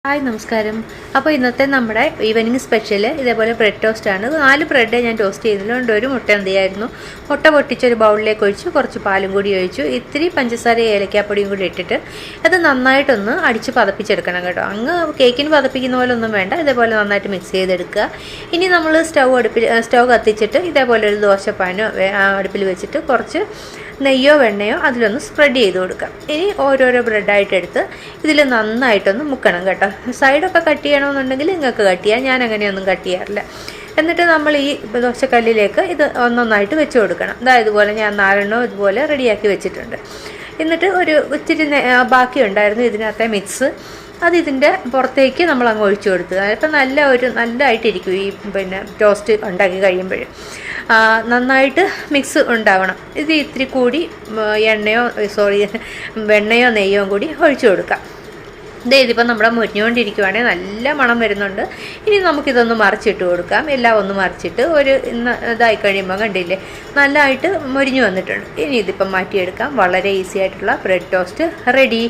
Hi നമസ്കാരം. അപ്പോൾ ഇന്നത്തെ നമ്മുടെ ഈവനിങ് സ്പെഷ്യൽ ഇതേപോലെ ബ്രെഡ് ടോസ്റ്റാണ്. 4 ബ്രെഡ് ഞാൻ ടോസ്റ്റ് ചെയ്തിട്ടുണ്ട്. ഒരു മുട്ട എന്തിയായിരുന്നു, മുട്ട പൊട്ടിച്ചൊരു ബൗളിലേക്ക് ഒഴിച്ചു, കുറച്ച് പാലും കൂടി ഒഴിച്ചു, ഇത്തിരി പഞ്ചസാര ഏലക്കാപ്പൊടിയും കൂടി ഇട്ടിട്ട് അത് നന്നായിട്ടൊന്ന് അടിച്ച് പതപ്പിച്ചെടുക്കണം കേട്ടോ. അങ്ങ് കേക്കിന് പതപ്പിക്കുന്ന പോലെ ഒന്നും വേണ്ട, ഇതേപോലെ നന്നായിട്ട് മിക്സ് ചെയ്തെടുക്കുക. ഇനി നമ്മൾ സ്റ്റൗ കത്തിച്ചിട്ട് ഇതേപോലെ ഒരു ദോശപ്പാനോ അടുപ്പിൽ വെച്ചിട്ട് കുറച്ച് നെയ്യോ വെണ്ണയോ അതിലൊന്ന് സ്പ്രെഡ് ചെയ്ത് കൊടുക്കാം. ഇനി ഓരോരോ ബ്രെഡായിട്ട് എടുത്ത് ഇതിൽ നന്നായിട്ടൊന്ന് മുക്കണം കേട്ടോ. സൈഡൊക്കെ കട്ട് ചെയ്യണമെന്നുണ്ടെങ്കിൽ നിങ്ങൾക്ക് കട്ട് ചെയ്യാം, ഞാൻ അങ്ങനെയൊന്നും കട്ട് ചെയ്യാറില്ല. എന്നിട്ട് നമ്മൾ ഈ ദോശക്കല്ലിലേക്ക് ഇത് ഒന്നൊന്നായിട്ട് വെച്ച് കൊടുക്കണം. ഇതുപോലെ ഞാൻ 4 ഇതുപോലെ റെഡിയാക്കി വെച്ചിട്ടുണ്ട്. എന്നിട്ട് ഒരു ഇച്ചിരി ബാക്കി ഉണ്ടായിരുന്നു ഇതിനകത്തെ മിക്സ്, അത് ഇതിൻ്റെ പുറത്തേക്ക് നമ്മൾ അങ്ങ് ഒഴിച്ചു കൊടുത്തു. അതിപ്പോൾ നല്ലതായിട്ടിരിക്കും ഈ ടോസ്റ്റ് ഉണ്ടാക്കി കഴിയുമ്പോൾ. നന്നായിട്ട് മിക്സ് ഉണ്ടാവണം. ഇത് ഇത്തിരി കൂടി വെണ്ണയോ നെയ്യോ കൂടി ഒഴിച്ചു കൊടുക്കാം. ഇതിപ്പോൾ നമ്മുടെ മുരിഞ്ഞുകൊണ്ടിരിക്കുവാണെങ്കിൽ നല്ല മണം വരുന്നുണ്ട്. ഇനി നമുക്കിതൊന്ന് മറിച്ചിട്ട് കൊടുക്കാം. എല്ലാം ഒന്ന് മറിച്ചിട്ട് ഇതായി കഴിയുമ്പോൾ കണ്ടില്ലേ, നല്ലതായിട്ട് മുരിഞ്ഞു വന്നിട്ടുണ്ട്. ഇനി ഇതിപ്പം മാറ്റിയെടുക്കാം. വളരെ ഈസി ആയിട്ടുള്ള ബ്രെഡ് ടോസ്റ്റ് റെഡി.